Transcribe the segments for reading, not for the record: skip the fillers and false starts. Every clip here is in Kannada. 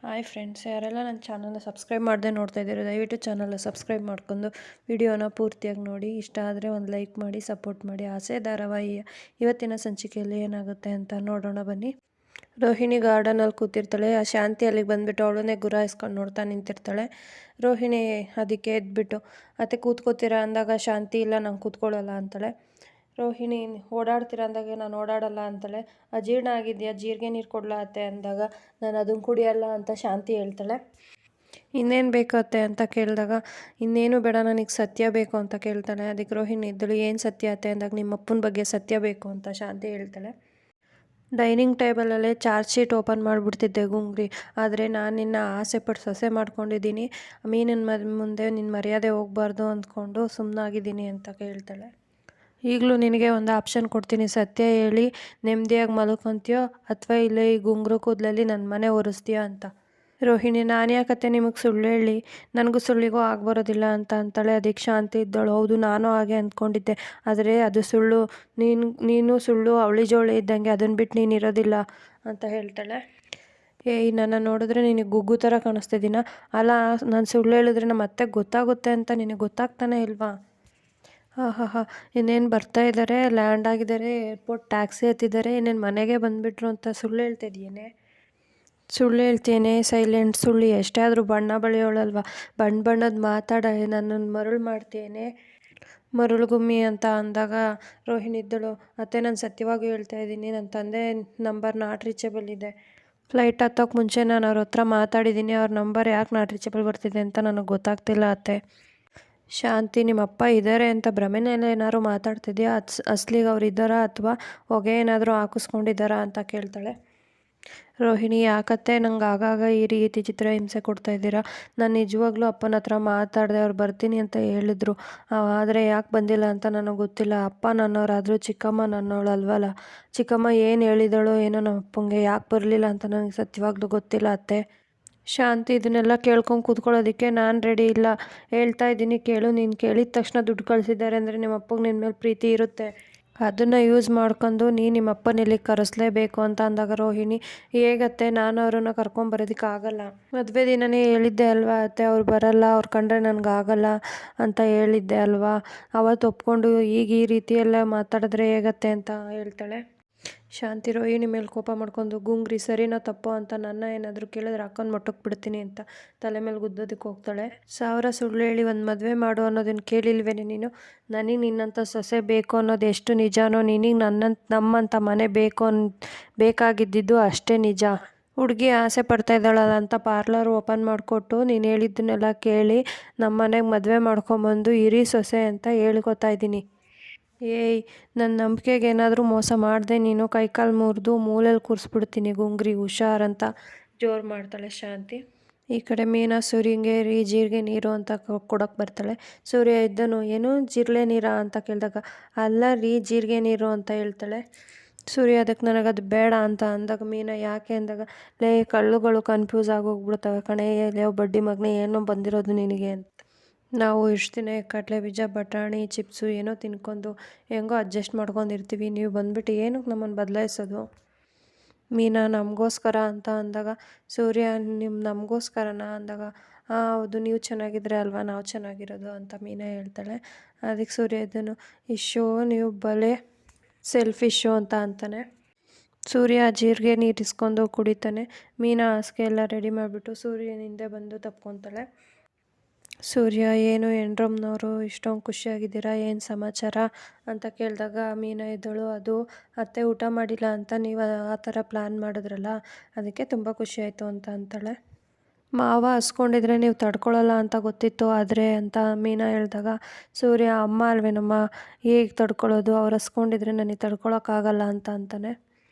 ಹಾಯ್ ಫ್ರೆಂಡ್ಸ್, ಯಾರೆಲ್ಲ ನನ್ನ ಚಾನಲ್ನ ಸಬ್ಸ್ಕ್ರೈಬ್ ಮಾಡದೆ ನೋಡ್ತಾ ಇದ್ದೀರೋ ದಯವಿಟ್ಟು ಚಾನಲ್ನ ಸಬ್ಸ್ಕ್ರೈಬ್ ಮಾಡ್ಕೊಂಡು ವಿಡಿಯೋನ ಪೂರ್ತಿಯಾಗಿ ನೋಡಿ. ಇಷ್ಟ ಆದರೆ ಒಂದು ಲೈಕ್ ಮಾಡಿ ಸಪೋರ್ಟ್ ಮಾಡಿ. ಆಸೆ ಧಾರಾವಾಹಿಯ ಇವತ್ತಿನ ಸಂಚಿಕೆಯಲ್ಲಿ ಏನಾಗುತ್ತೆ ಅಂತ ನೋಡೋಣ ಬನ್ನಿ. ರೋಹಿಣಿ ಗಾರ್ಡನಲ್ಲಿ ಕೂತಿರ್ತಾಳೆ. ಆ ಶಾಂತಿ ಅಲ್ಲಿಗೆ ಬಂದುಬಿಟ್ಟು ಅವಳನ್ನೇ ಗುರಾಯಿಸ್ಕೊಂಡು ನೋಡ್ತಾ ನಿಂತಿರ್ತಾಳೆ. ರೋಹಿಣಿ ಅದಕ್ಕೆ ಎದ್ಬಿಟ್ಟು ಅತ್ತೆ ಕೂತ್ಕೋತೀರಾ ಅಂದಾಗ ಶಾಂತಿ ಇಲ್ಲ ನಂಗೆ ಕೂತ್ಕೊಳ್ಳಲ್ಲ ಅಂತಾಳೆ. ರೋಹಿಣಿ ಓಡಾಡ್ತೀರ ಅಂದಾಗ ನಾನು ಓಡಾಡಲ್ಲ ಅಂತಾಳೆ. ಅಜೀರ್ಣ ಆಗಿದೆಯಾ, ಜೀರಿಗೆ ನೀರು ಕೊಡ್ಲಾ ಅತ್ತೆ ಅಂದಾಗ ನಾನು ಅದನ್ನು ಕುಡಿಯಲ್ಲ ಅಂತ ಶಾಂತಿ ಹೇಳ್ತಾಳೆ. ಇನ್ನೇನು ಬೇಕತ್ತೆ ಅಂತ ಕೇಳಿದಾಗ ಇನ್ನೇನು ಬೇಡ ನನಗೆ ಸತ್ಯ ಬೇಕು ಅಂತ ಕೇಳ್ತಾಳೆ. ಅದಕ್ಕೆ ರೋಹಿಣಿ ಇದ್ದಳು, ಏನು ಸತ್ಯ ಅತ್ತೆ ಅಂದಾಗ ನಿಮ್ಮ ಅಪ್ಪನ ಬಗ್ಗೆ ಸತ್ಯ ಬೇಕು ಅಂತ ಶಾಂತಿ ಹೇಳ್ತಾಳೆ. ಡೈನಿಂಗ್ ಟೇಬಲಲ್ಲೇ ಚಾರ್ಜ್ ಶೀಟ್ ಓಪನ್ ಮಾಡಿಬಿಡ್ತಿದ್ದೆ ಗುಂಗ್ರಿ, ಆದರೆ ನಾನು ನಿನ್ನ ಆಸೆ ಪಟ್ಟು ಸೊಸೆ ಮಾಡ್ಕೊಂಡಿದ್ದೀನಿ. ಮೀನಿನ ಮುಂದೆ ನಿನ್ನ ಮರ್ಯಾದೆ ಹೋಗಬಾರ್ದು ಅಂದ್ಕೊಂಡು ಸುಮ್ಮನಾಗಿದ್ದೀನಿ ಅಂತ ಕೇಳ್ತಾಳೆ. ಈಗಲೂ ನಿನಗೆ ಒಂದು ಆಪ್ಷನ್ ಕೊಡ್ತೀನಿ, ಸತ್ಯ ಹೇಳಿ ನೆಮ್ಮದಿಯಾಗಿ ಮಲ್ಕೊತೀಯೋ ಅಥವಾ ಇಲ್ಲೇ ಈ ಗುಂಗ್ರು ಕೂದಲಲ್ಲಿ ನನ್ನ ಮನೆ ಒರೆಸ್ತೀಯೋ ಅಂತ. ರೋಹಿಣಿ, ನಾನು ಯಾಕತ್ತೆ ನಿಮಗೆ ಸುಳ್ಳು ಹೇಳಿ, ನನಗೂ ಸುಳ್ಳಿಗೂ ಆಗ್ಬರೋದಿಲ್ಲ ಅಂತ ಅಂತಾಳೆ. ಅದಕ್ಕೆ ಶಾಂತಿ ಇದ್ದಳು, ಹೌದು ನಾನು ಹಾಗೆ ಅಂದ್ಕೊಂಡಿದ್ದೆ, ಆದರೆ ಅದು ಸುಳ್ಳು. ನೀನು ಸುಳ್ಳು ಅವಳಿ ಜೋಳಿ ಇದ್ದಂಗೆ, ಅದನ್ನು ಬಿಟ್ಟು ನೀನು ಇರೋದಿಲ್ಲ ಅಂತ ಹೇಳ್ತಾಳೆ. ಏಯ್, ನನ್ನ ನೋಡಿದ್ರೆ ನಿನಗೆ ಗುಗ್ಗು ಥರ ಕಾಣಿಸ್ತಿದ್ದೀನ? ಅಲ್ಲ, ನಾನು ಸುಳ್ಳು ಹೇಳಿದ್ರೆ ನಮ್ಮ ಅತ್ತೆಗೆ ಗೊತ್ತಾಗುತ್ತೆ ಅಂತ ನಿನಗೆ ಗೊತ್ತಾಗ್ತಾನೆ ಇಲ್ವಾ? ಹಾಂ, ಇನ್ನೇನು ಬರ್ತಾ ಇದ್ದಾರೆ, ಲ್ಯಾಂಡ್ ಆಗಿದ್ದಾರೆ, ಏರ್ಪೋರ್ಟ್ ಟ್ಯಾಕ್ಸಿ ಹತ್ತಿದ್ದಾರೆ, ಇನ್ನೇನು ಮನೆಗೆ ಬಂದುಬಿಟ್ರು ಅಂತ ಸುಳ್ಳು ಹೇಳ್ತಿದ್ದೀಯೇನೆ? ಸುಳ್ಳು ಹೇಳ್ತೇನೆ, ಸೈಲೆಂಟ್ ಸುಳ್ಳು. ಎಷ್ಟೇ ಆದರೂ ಬಣ್ಣ ಬಳಿಯೋಳಲ್ವ, ಬಣ್ಣದ ಮಾತಾಡ ನನ್ನನ್ನು ಮರುಳು ಮಾಡ್ತೇನೆ, ಮರುಳು ಗುಮ್ಮಿ ಅಂತ ಅಂದಾಗ ರೋಹಿಣಿ ಇದ್ದಳು, ಅತ್ತೆ ನಾನು ಸತ್ಯವಾಗಿ ಹೇಳ್ತಾ ಇದ್ದೀನಿ, ನನ್ನ ತಂದೆ ನಂಬರ್ ನಾಟ್ ರೀಚೇಬಲ್ ಇದೆ. ಫ್ಲೈಟ್ ಹತ್ತೋಕೆ ಮುಂಚೆ ನಾನು ಅವ್ರ ಹತ್ರ ಮಾತಾಡಿದ್ದೀನಿ, ಅವ್ರ ನಂಬರ್ ಯಾಕೆ ನಾಟ್ ರೀಚೇಬಲ್ ಬರ್ತಿದೆ ಅಂತ ನನಗೆ ಗೊತ್ತಾಗ್ತಿಲ್ಲ ಅತ್ತೆ. ಶಾಂತಿ, ನಿಮ್ಮಪ್ಪ ಇದ್ದಾರೆ ಅಂತ ಭ್ರಮೆನಲ್ಲಿ ಏನಾದ್ರು ಮಾತಾಡ್ತಿದ್ಯಾ? ಅಸ್ಲಿಗೆ ಅವ್ರು ಇದ್ದಾರಾ ಅಥವಾ ಹೊಗೆ ಏನಾದರೂ ಹಾಕಿಸ್ಕೊಂಡಿದ್ದಾರಾ ಅಂತ ಕೇಳ್ತಾಳೆ. ರೋಹಿಣಿ, ಯಾಕತ್ತೆ ನಂಗೆ ಆಗಾಗ ಈ ರೀತಿ ಚಿತ್ರಹಿಂಸೆ ಕೊಡ್ತಾ ಇದ್ದೀರಾ? ನಾನು ನಿಜವಾಗ್ಲೂ ಅಪ್ಪನ ಹತ್ರ ಮಾತಾಡಿದೆ, ಅವ್ರು ಬರ್ತೀನಿ ಅಂತ ಹೇಳಿದ್ರು, ಆದರೆ ಯಾಕೆ ಬಂದಿಲ್ಲ ಅಂತ ನನಗೆ ಗೊತ್ತಿಲ್ಲ. ಅಪ್ಪ ನನ್ನವರಾದರೂ ಚಿಕ್ಕಮ್ಮ ನನ್ನವಳು ಅಲ್ವಲ್ಲ. ಚಿಕ್ಕಮ್ಮ ಏನು ಹೇಳಿದಳೋ ಏನೋ ನಮ್ಮ ಅಪ್ಪಂಗೆ, ಯಾಕೆ ಬರಲಿಲ್ಲ ಅಂತ ನನಗೆ ಸತ್ಯವಾಗ್ಲೂ ಗೊತ್ತಿಲ್ಲ ಅತ್ತೆ. ಶಾಂತಿ, ಇದನ್ನೆಲ್ಲ ಕೇಳ್ಕೊಂಡು ಕೂತ್ಕೊಳ್ಳೋದಕ್ಕೆ ನಾನು ರೆಡಿ ಇಲ್ಲ. ಹೇಳ್ತಾ ಇದ್ದೀನಿ ಕೇಳು. ನೀನು ಕೇಳಿದ ತಕ್ಷಣ ದುಡ್ಡು ಕಳಿಸಿದ್ದಾರೆ ಅಂದರೆ ನಿಮ್ಮ ಅಪ್ಪಗೆ ನಿನ್ನ ಮೇಲೆ ಪ್ರೀತಿ ಇರುತ್ತೆ. ಅದನ್ನು ಯೂಸ್ ಮಾಡ್ಕೊಂಡು ನಿಮ್ಮ ಅಪ್ಪನ ಇಲ್ಲಿಗೆ ಕರೆಸಲೇಬೇಕು ಅಂತ ಅಂದಾಗ ರೋಹಿಣಿ, ಹೇಗತ್ತೆ, ನಾನು ಅವರನ್ನು ಕರ್ಕೊಂಬರೋದಕ್ಕೆ ಆಗಲ್ಲ. ಮದುವೆ ದಿನವೇ ಹೇಳಿದ್ದೆ ಅಲ್ವಾ ಅತ್ತೆ, ಅವ್ರು ಬರಲ್ಲ, ಅವ್ರು ಕಂಡ್ರೆ ನನಗಾಗಲ್ಲ ಅಂತ ಹೇಳಿದ್ದೆ ಅಲ್ವಾ. ಅವತ್ತು ಒಪ್ಕೊಂಡು ಈಗ ಈ ರೀತಿಯೆಲ್ಲ ಮಾತಾಡಿದ್ರೆ ಹೇಗತ್ತೆ ಅಂತ ಹೇಳ್ತಾಳೆ. ಶಾಂತಿ ರೋಹಿಣಿ ಮೇಲೆ ಕೋಪ ಮಾಡ್ಕೊಂಡು, ಗುಂಗ್ರಿ ಸರಿನೋ ತಪ್ಪೋ ಅಂತ ನನ್ನ ಏನಾದರೂ ಕೇಳಿದ್ರೆ ಹಾಕೊಂಡು ಮೊಟ್ಟಕ್ಕೆ ಬಿಡ್ತೀನಿ ಅಂತ ತಲೆ ಮೇಲೆ ಗುದ್ದೋದಕ್ಕೆ ಹೋಗ್ತಾಳೆ. 1000 ಸುಳ್ಳು ಹೇಳಿ ಒಂದು ಮದುವೆ ಮಾಡು ಅನ್ನೋದನ್ನು ಕೇಳಿಲ್ವೇನೆ ನೀನು? ನನಗೆ ನಿನ್ನಂಥ ಸೊಸೆ ಬೇಕು ಅನ್ನೋದು ಎಷ್ಟು ನಿಜಾನೋ, ನಿನಗೆ ನಮ್ಮಂಥ ಮನೆ ಬೇಕಾಗಿದ್ದಿದ್ದು ಅಷ್ಟೇ ನಿಜ. ಹುಡುಗಿ ಆಸೆ ಪಡ್ತಾ ಇದ್ದಾಳಲ್ಲ ಅಂತ ಪಾರ್ಲರ್ ಓಪನ್ ಮಾಡಿಕೊಟ್ಟು ನೀನು ಹೇಳಿದ್ದನ್ನೆಲ್ಲ ಕೇಳಿ ನಮ್ಮ ಮನೆಗೆ ಮದುವೆ ಮಾಡ್ಕೊಂಬಂದು ಇರಿ ಸೊಸೆ ಅಂತ ಹೇಳ್ಕೊತಾ ಇದ್ದೀನಿ. ಏಯ್, ನನ್ನ ನಂಬಿಕೆಗೆ ಏನಾದರೂ ಮೋಸ ಮಾಡಿದೆ ನೀನು, ಕೈಕಾಲು ಮುರಿದು ಮೂಲೆಯಲ್ಲಿ ಕೂರಿಸ್ಬಿಡ್ತೀನಿ ಗುಂಗ್ರಿ, ಹುಷಾರಂತ ಜೋರು ಮಾಡ್ತಾಳೆ ಶಾಂತಿ. ಈ ಕಡೆ ಮೀನಾ ಸೂರ್ಯಂಗೆ ಜೀರಿಗೆ ನೀರು ಅಂತ ಕೊಡೋಕೆ ಬರ್ತಾಳೆ. ಸೂರ್ಯ ಇದ್ದನು, ಏನು ಜಿರ್ಲೆ ನೀರಾ ಅಂತ ಕೇಳಿದಾಗ, ಅಲ್ಲ ಜೀರಿಗೆ ನೀರು ಅಂತ ಹೇಳ್ತಾಳೆ. ಸೂರ್ಯ ಅದಕ್ಕೆ ನನಗದು ಬೇಡ ಅಂತ ಅಂದಾಗ ಮೀನಾ ಯಾಕೆ ಅಂದಾಗ, ಕಳ್ಳುಗಳು ಕನ್ಫ್ಯೂಸ್ ಆಗೋಗ್ಬಿಡ್ತವೆ ಕಣೆ, ಯಾವ ಬಡ್ಡಿ ಮಗನೇ ಏನೋ ಬಂದಿರೋದು ನಿನಗೆ ಅಂತ. ನಾವು ಇಷ್ಟು ದಿನ ಕಡಲೆ ಬೀಜ, ಬಟಾಣಿ, ಚಿಪ್ಸು ಏನೋ ತಿನ್ಕೊಂಡು ಹೆಂಗೋ ಅಡ್ಜಸ್ಟ್ ಮಾಡ್ಕೊಂಡಿರ್ತೀವಿ, ನೀವು ಬಂದುಬಿಟ್ಟು ಏನಕ್ಕೆ ನಮ್ಮನ್ನು ಬದಲಾಯಿಸೋದು? ಮೀನಾ, ನಮಗೋಸ್ಕರ ಅಂತ ಅಂದಾಗ ಸೂರ್ಯ, ನಮಗೋಸ್ಕರನಾ ಅಂದಾಗ, ಹೌದು, ನೀವು ಚೆನ್ನಾಗಿದ್ರೆ ಅಲ್ವಾ ನಾವು ಚೆನ್ನಾಗಿರೋದು ಅಂತ ಮೀನಾ ಹೇಳ್ತಾಳೆ. ಅದಕ್ಕೆ ಸೂರ್ಯ ಇದ್ದನು, ಇಶ್ಯೋ ನೀವು ಬಲೆ ಸೆಲ್ಫಿಶು ಅಂತ ಅಂತಾನೆ. ಸೂರ್ಯ ಜೀರಿಗೆ ನೀರು ಇಸ್ಕೊಂಡು ಕುಡಿತಾನೆ. ಮೀನಾ ಹಾಸಿಗೆ ಎಲ್ಲ ರೆಡಿ ಮಾಡಿಬಿಟ್ಟು ಸೂರ್ಯನ ಹಿಂದೆ ಬಂದು ತಪ್ಕೊತಾಳೆ. ಸೂರ್ಯ, ಏನು ಎಂಡ್ರಮ್ಮನವರು ಇಷ್ಟೊಂದು ಖುಷಿಯಾಗಿದ್ದೀರಾ, ಏನು ಸಮಾಚಾರ ಅಂತ ಕೇಳಿದಾಗ ಮೀನಾ ಇದ್ದಳು, ಅದು ಅತ್ತೆ ಊಟ ಮಾಡಿಲ್ಲ ಅಂತ ನೀವು ಆ ಥರ ಪ್ಲ್ಯಾನ್ ಮಾಡಿದ್ರಲ್ಲ, ಅದಕ್ಕೆ ತುಂಬ ಖುಷಿಯಾಯಿತು ಅಂತ ಅಂತಾಳೆ. ಮಾವ ಹಸ್ಕೊಂಡಿದ್ರೆ ನೀವು ತಡ್ಕೊಳ್ಳಲ್ಲ ಅಂತ ಗೊತ್ತಿತ್ತು, ಆದರೆ ಅಂತ ಮೀನಾ ಹೇಳಿದಾಗ ಸೂರ್ಯ, ಅಮ್ಮ ಅಲ್ವೇನಮ್ಮ, ಹೇಗೆ ತಡ್ಕೊಳ್ಳೋದು, ಅವ್ರು ಹಸ್ಕೊಂಡಿದ್ರೆ ನನಗೆ ತಡ್ಕೊಳಕ್ಕಾಗಲ್ಲ ಅಂತ ಅಂತಾನೆ.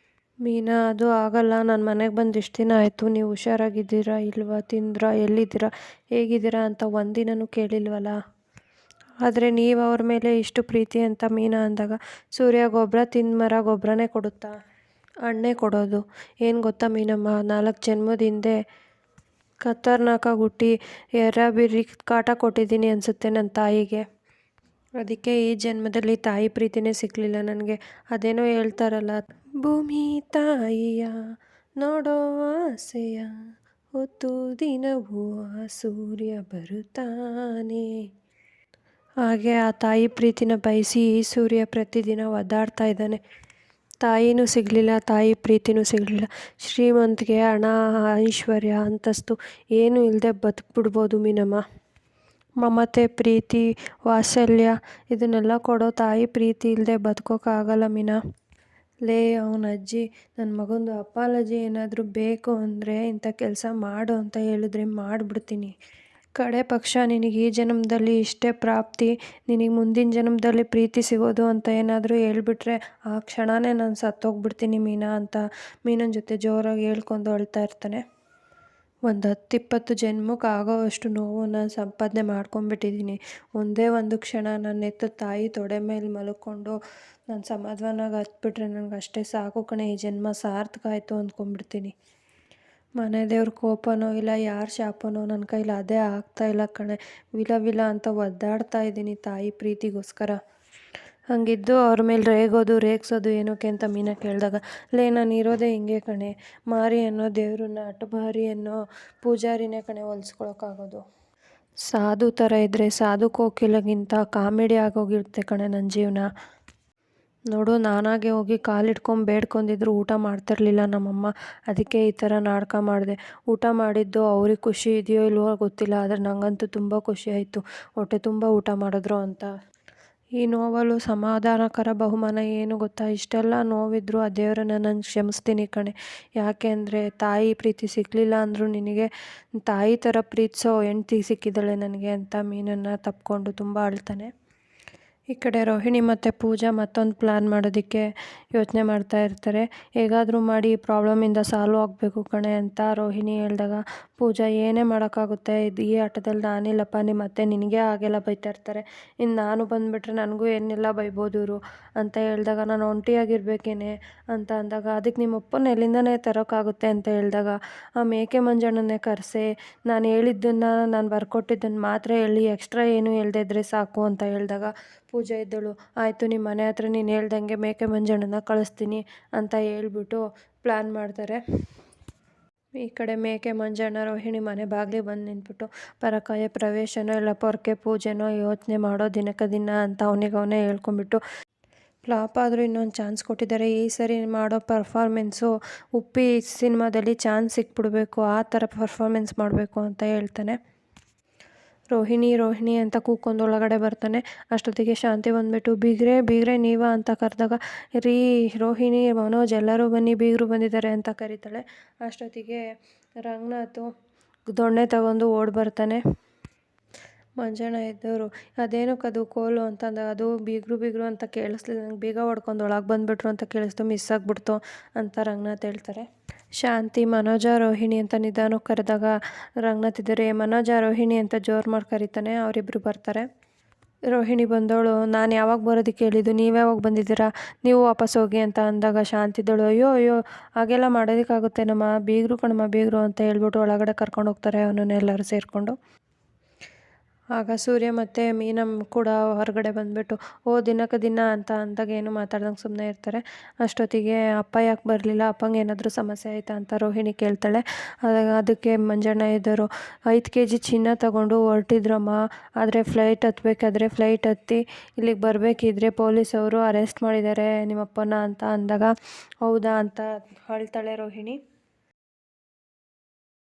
ಮೀನಾ, ಅದು ಆಗಲ್ಲ, ನನ್ನ ಮನೆಗೆ ಬಂದು ಇಷ್ಟು ದಿನ ಆಯಿತು, ನೀವು ಹುಷಾರಾಗಿದ್ದೀರಾ ಇಲ್ವಾ, ತಿಂದ್ರಾ, ಎಲ್ಲಿದ್ದೀರಾ, ಹೇಗಿದ್ದೀರಾ ಅಂತ ಒಂದಿನನೂ ಕೇಳಿಲ್ವಲ್ಲ, ಆದರೆ ನೀವು ಅವ್ರ ಮೇಲೆ ಇಷ್ಟು ಪ್ರೀತಿ ಅಂತ ಮೀನಾ ಅಂದಾಗ ಸೂರ್ಯ, ಗೊಬ್ಬರ ತಿಂದ ಮರ ಗೊಬ್ಬರನೇ ಕೊಡುತ್ತಾ, ಹಣ್ಣೇ ಕೊಡೋದು. ಏನು ಗೊತ್ತಾ ಮೀನಮ್ಮ, 4 ಜನ್ಮದ ಹಿಂದೆ ಖತರ್ನಾಕಾಗಿ ಹುಟ್ಟಿ ಎರ್ರಾಬಿರ್ರಿ ಕಾಟ ಕೊಟ್ಟಿದ್ದೀನಿ ಅನಿಸುತ್ತೆ ನನ್ನ ತಾಯಿಗೆ. ಅದಕ್ಕೆ ಈ ಜನ್ಮದಲ್ಲಿ ತಾಯಿ ಪ್ರೀತಿನೇ ಸಿಕ್ಕಲಿಲ್ಲ ನನಗೆ. ಅದೇನೋ ಹೇಳ್ತಾರಲ್ಲ, ಭೂಮಿ ತಾಯಿಯ ನೋಡೋ ಆಸೆಯ ಹೊತ್ತು ದಿನವೂ ಆ ಸೂರ್ಯ ಬರುತ್ತಾನೆ. ಹಾಗೆ ಆ ತಾಯಿ ಪ್ರೀತಿನ ಬಯಸಿ ಈ ಸೂರ್ಯ ಪ್ರತಿದಿನ ಒದ್ದಾಡ್ತಾ ಇದ್ದಾನೆ. ತಾಯಿನೂ ಸಿಗಲಿಲ್ಲ, ತಾಯಿ ಪ್ರೀತಿನೂ ಸಿಗಲಿಲ್ಲ. ಶ್ರೀಮಂತಿಗೆ ಹಣ, ಐಶ್ವರ್ಯ, ಅಂತಸ್ತು ಏನೂ ಇಲ್ಲದೆ ಬದುಕ್ಬಿಡ್ಬೋದು ಮೀನಮ್ಮ. ಮಮತೆ, ಪ್ರೀತಿ, ವಾತ್ಸಲ್ಯ ಇದನ್ನೆಲ್ಲ ಕೊಡೋ ತಾಯಿ ಪ್ರೀತಿ ಇಲ್ಲದೆ ಬದುಕೋಕ್ಕಾಗಲ್ಲ ಮೀನಾ. ಲೇ ಅವನ ಅಜ್ಜಿ ನನ್ನ ಮಗಂದು ಅಪಾಲಜಿ ಏನಾದರೂ ಬೇಕು ಅಂದರೆ ಇಂಥ ಕೆಲಸ ಮಾಡು ಅಂತ ಹೇಳಿದ್ರೆ ಮಾಡಿಬಿಡ್ತೀನಿ. ಕಡೆ ಪಕ್ಷ ನಿನಗೆ ಈ ಜನ್ಮದಲ್ಲಿ ಇಷ್ಟೇ ಪ್ರಾಪ್ತಿ, ನಿನಗೆ ಮುಂದಿನ ಜನ್ಮದಲ್ಲಿ ಪ್ರೀತಿ ಸಿಗೋದು ಅಂತ ಏನಾದರೂ ಹೇಳ್ಬಿಟ್ರೆ ಆ ಕ್ಷಣವೇ ನಾನು ಸತ್ತೋಗ್ಬಿಡ್ತೀನಿ ಮೀನಾ ಅಂತ ಮೀನನ ಜೊತೆ ಜೋರಾಗಿ ಹೇಳ್ಕೊಂಡು ಅಳ್ತಾ ಇರ್ತಾನೆ. ಒಂದು 10-20 ಜನ್ಮಕ್ಕೆ ಆಗೋವಷ್ಟು ನೋವನ್ನು ಸಂಪಾದನೆ ಮಾಡ್ಕೊಂಬಿಟ್ಟಿದ್ದೀನಿ. ಒಂದೇ ಒಂದು ಕ್ಷಣ ನನ್ನ ಎತ್ತು ತಾಯಿ ತೊಡೆ ಮೇಲೆ ಮಲ್ಕೊಂಡು ನಾನು ಸಮಾಧಾನಾಗಿ ಹತ್ಬಿಟ್ರೆ ನನಗೆ ಅಷ್ಟೇ ಸಾಕು ಕಣೆ, ಈ ಜನ್ಮ ಸಾರ್ಥಕ ಆಯಿತು ಅಂದ್ಕೊಂಡ್ಬಿಡ್ತೀನಿ. ಮನೆ ದೇವ್ರ ಕೋಪನೋ ಇಲ್ಲ ಯಾರ ಶಾಪನೋ ನನ್ನ ಕೈಲಿ ಅದೇ ಆಗ್ತಾಯಿಲ್ಲ ಕಣೆ. ವಿಲ ಅಂತ ಒದ್ದಾಡ್ತಾ ಇದ್ದೀನಿ ತಾಯಿ ಪ್ರೀತಿಗೋಸ್ಕರ. ಹಂಗಿದ್ದು ಅವ್ರ ಮೇಲೆ ರೇಗಿಸೋದು ಏನಕ್ಕೆ ಅಂತ ಮೀನಾ ಕೇಳಿದಾಗ, ಲೇ ನಾನು ಇರೋದೇ ಹಿಂಗೆ ಕಣೆ, ಮಾರಿ ಅನ್ನೋ ದೇವ್ರನ್ನ ಅಟಬಾರಿ ಅನ್ನೋ ಪೂಜಾರಿನೇ ಕಣೆ ಹೊಲಿಸ್ಕೊಳಕ್ಕಾಗೋದು. ಸಾಧು ಥರ ಇದ್ದರೆ ಸಾಧು ಕೋಕಿಲಗಿಂತ ಕಾಮಿಡಿ ಆಗೋಗಿರುತ್ತೆ ಕಣೆ ನನ್ನ ಜೀವನ. ನೋಡು, ನಾನಾಗೆ ಹೋಗಿ ಕಾಲಿಡ್ಕೊಂಡು ಬೇಡ್ಕೊಂಡಿದ್ರು ಊಟ ಮಾಡ್ತಿರ್ಲಿಲ್ಲ ನಮ್ಮಮ್ಮ. ಅದಕ್ಕೆ ಈ ಥರ ನಾಟಕ ಮಾಡಿದೆ. ಊಟ ಮಾಡಿದ್ದು ಅವ್ರಿಗೆ ಖುಷಿ ಇದೆಯೋ ಇಲ್ವೋ ಗೊತ್ತಿಲ್ಲ, ಆದರೆ ನನಗಂತೂ ತುಂಬ ಖುಷಿ ಆಯಿತು ಹೊಟ್ಟೆ ತುಂಬ ಊಟ ಮಾಡಿದ್ರು ಅಂತ. ಈ ನೋವಲು ಸಮಾಧಾನಕರ ಬಹುಮಾನ ಏನು ಗೊತ್ತಾ? ಇಷ್ಟೆಲ್ಲ ನೋವಿದ್ರು ಆ ದೇವರನ್ನ ನಾನು ಕ್ಷಮಿಸ್ತೀನಿ ಕಣೆ. ಯಾಕೆ ಅಂದರೆ ತಾಯಿ ಪ್ರೀತಿ ಸಿಗಲಿಲ್ಲ ಅಂದರೂ ನಿನಗೆ ತಾಯಿ ಥರ ಪ್ರೀತಿಸೋ ಹೆಂಡ್ತಿ ಸಿಕ್ಕಿದ್ದಾಳೆ ನನಗೆ ಅಂತ ಮೀನನ್ನು ತಪ್ಪಿಕೊಂಡು ತುಂಬ ಅಳ್ತಾನೆ. ಈ ಕಡೆ ರೋಹಿಣಿ ಮತ್ತು ಪೂಜಾ ಮತ್ತೊಂದು ಪ್ಲ್ಯಾನ್ ಮಾಡೋದಕ್ಕೆ ಯೋಚನೆ ಮಾಡ್ತಾ ಇರ್ತಾರೆ. ಹೇಗಾದರೂ ಮಾಡಿ ಈ ಪ್ರಾಬ್ಲಮಿಂದ ಸಾಲ್ವ್ ಆಗಬೇಕು ಕಣೆ ಅಂತ ರೋಹಿಣಿ ಹೇಳಿದಾಗ, ಪೂಜಾ ಏನೇ ಮಾಡೋಕ್ಕಾಗುತ್ತೆ, ಇದು ಈ ಆಟದಲ್ಲಿ ನಾನಿಲ್ಲಪ್ಪ, ನಿಮ್ಮ ಅತ್ತೆ ನಿನಗೆ ಹಾಗೆಲ್ಲ ಬೈತಾ ಇರ್ತಾರೆ, ಇನ್ನು ನಾನು ಬಂದುಬಿಟ್ರೆ ನನಗೂ ಏನೆಲ್ಲ ಬೈಬೋದು ಇವರು ಅಂತ ಹೇಳಿದಾಗ, ನಾನು ಒಂಟಿಯಾಗಿರ್ಬೇಕೇನೆ ಅಂತ ಅಂದಾಗ, ಅದಕ್ಕೆ ನಿಮ್ಮ ಅಪ್ಪನ ಎಲ್ಲಿಂದನೇ ತರೋಕ್ಕಾಗುತ್ತೆ ಅಂತ ಹೇಳಿದಾಗ, ಆ ಮೇಕೆ ಮಂಜಣ್ಣನ್ನೇ ಕರೆಸಿ ನಾನು ಹೇಳಿದ್ದನ್ನು ನಾನು ಬರ್ಕೊಟ್ಟಿದ್ದನ್ನು ಮಾತ್ರ ಹೇಳಿ ಎಕ್ಸ್ಟ್ರಾ ಏನೂ ಹೇಳ್ದೇ ಇದ್ದರೆ ಸಾಕು ಅಂತ ಹೇಳಿದಾಗ, ಪೂಜೆ ಇದ್ದಳು, ಆಯಿತು ನಿಮ್ಮ ಮನೆ ಹತ್ರ ನೀನು ಹೇಳ್ದಂಗೆ ಮೇಕೆ ಮಂಜಣ್ಣನ ಕಳಿಸ್ತೀನಿ ಅಂತ ಹೇಳ್ಬಿಟ್ಟು ಪ್ಲ್ಯಾನ್ ಮಾಡ್ತಾರೆ. ಈ ಕಡೆ ಮೇಕೆ ಮಂಜಣ್ಣ ರೋಹಿಣಿ ಮನೆ ಬಾಗಿಲಿಗೆ ಬಂದು ನಿಂತ್ಬಿಟ್ಟು ಪರಕಾಯ ಪ್ರವೇಶನೋ ಇಲ್ಲ ಪೊರಕೆ ಪೂಜೆನೋ ಯೋಚನೆ ಮಾಡೋ ದಿನಕ್ಕೆ ದಿನ ಅಂತ ಅವನಿಗವನೇ ಹೇಳ್ಕೊಂಬಿಟ್ಟು, ಫ್ಲಾಪ್ ಆದರೂ ಇನ್ನೊಂದು ಚಾನ್ಸ್ ಕೊಟ್ಟಿದ್ದಾರೆ, ಈ ಸರಿ ಮಾಡೋ ಪರ್ಫಾರ್ಮೆನ್ಸು ಉಪ್ಪಿ ಸಿನಿಮಾದಲ್ಲಿ ಚಾನ್ಸ್ ಸಿಕ್ಬಿಡ್ಬೇಕು, ಆ ಥರ ಪರ್ಫಾರ್ಮೆನ್ಸ್ ಮಾಡಬೇಕು ಅಂತ ಹೇಳ್ತಾನೆ. ರೋಹಿಣಿ ಅಂತ ಕೂಕೊಂಡು ಒಳಗಡೆ ಬರ್ತಾನೆ. ಅಷ್ಟೊತ್ತಿಗೆ ಶಾಂತಿ ಬಂದುಬಿಟ್ಟು, ಬೀಗ್ರೆ ನೀವಾ ಅಂತ ಕರೆದಾಗ, ರೀ ರೋಹಿಣಿ, ಮನೋಜ್ ಎಲ್ಲರೂ ಬನ್ನಿ, ಬೀಗರು ಬಂದಿದ್ದಾರೆ ಅಂತ ಕರೀತಾಳೆ. ಅಷ್ಟೊತ್ತಿಗೆ ರಂಗನಾಥು ದೊಣ್ಣೆ ತಗೊಂಡು ಓಡಿ ಬರ್ತಾನೆ. ಮಂಜಣ್ಣ ಇದ್ದವರು, ಅದೇನಕ್ಕದು ಕೋಲು ಅಂತಂದಾಗ, ಅದು ಬೀಗರು ಅಂತ ಕೇಳಿಸ್ಲಿಲ್ಲ ನನಗೆ, ಬೀಗ ಹೊಡ್ಕೊಂಡು ಒಳಗೆ ಬಂದುಬಿಟ್ರು ಅಂತ ಕೇಳಿಸ್ತು, ಮಿಸ್ ಆಗಿಬಿಡ್ತು ಅಂತ ರಂಗನಾಥ್ ಹೇಳ್ತಾರೆ. ಶಾಂತಿ ಮನೋಜ ರೋಹಿಣಿ ಅಂತ ನಿಧಾನಕ್ಕೆ ಕರೆದಾಗ ರಂಗನಾಥ್ ಇದ್ದಾರೆ, ಮನೋಜ ರೋಹಿಣಿ ಅಂತ ಜೋರು ಮಾಡಿ ಕರೀತಾನೆ. ಅವರಿಬ್ಬರು ಬರ್ತಾರೆ. ರೋಹಿಣಿ ಬಂದವಳು, ನಾನು ಯಾವಾಗ ಬರೋದಕ್ಕೆ ಹೇಳಿದ್ದು, ನೀವು ಯಾವಾಗ ಬಂದಿದ್ದೀರಾ, ನೀವು ವಾಪಸ್ ಹೋಗಿ ಅಂತ ಅಂದಾಗ ಶಾಂತಿದ್ದಳು, ಅಯ್ಯೋ ಹಾಗೆಲ್ಲ ಮಾಡೋದಕ್ಕಾಗುತ್ತೆ ನಮ್ಮ ಬೀಗರು ಕಣಮ್ಮ ಬೀಗರು ಅಂತ ಹೇಳ್ಬಿಟ್ಟು ಒಳಗಡೆ ಕರ್ಕೊಂಡು ಹೋಗ್ತಾರೆ ಅವನನ್ನೆಲ್ಲರೂ ಸೇರಿಕೊಂಡು. ಆಗ ಸೂರ್ಯ ಮತ್ತು ಮೀನಮ್ಮ ಕೂಡ ಹೊರಗಡೆ ಬಂದುಬಿಟ್ಟು, ದಿನಕ್ಕೆ ದಿನ ಅಂತ ಅಂದಾಗ ಏನು ಮಾತಾಡ್ದಂಗೆ ಸುಮ್ಮನೆ ಇರ್ತಾರೆ. ಅಷ್ಟೊತ್ತಿಗೆ ಅಪ್ಪ ಯಾಕೆ ಬರಲಿಲ್ಲ, ಅಪ್ಪಂಗೆ ಏನಾದರೂ ಸಮಸ್ಯೆ ಆಯಿತಾ ಅಂತ ರೋಹಿಣಿ ಕೇಳ್ತಾಳೆ. ಅದಕ್ಕೆ ಮಂಜಣ್ಣ ಇದ್ದರು, 5 kg ಚಿನ್ನ ತಗೊಂಡು ಹೊರಟಿದ್ರಮ್ಮ, ಆದರೆ ಫ್ಲೈಟ್ ಹತ್ತಿ ಇಲ್ಲಿಗೆ ಬರಬೇಕಿದ್ರೆ ಪೊಲೀಸವರು ಅರೆಸ್ಟ್ ಮಾಡಿದ್ದಾರೆ ನಿಮ್ಮಪ್ಪನ ಅಂತ ಅಂದಾಗ, ಹೌದಾ ಅಂತ ಹೇಳ್ತಾಳೆ ರೋಹಿಣಿ.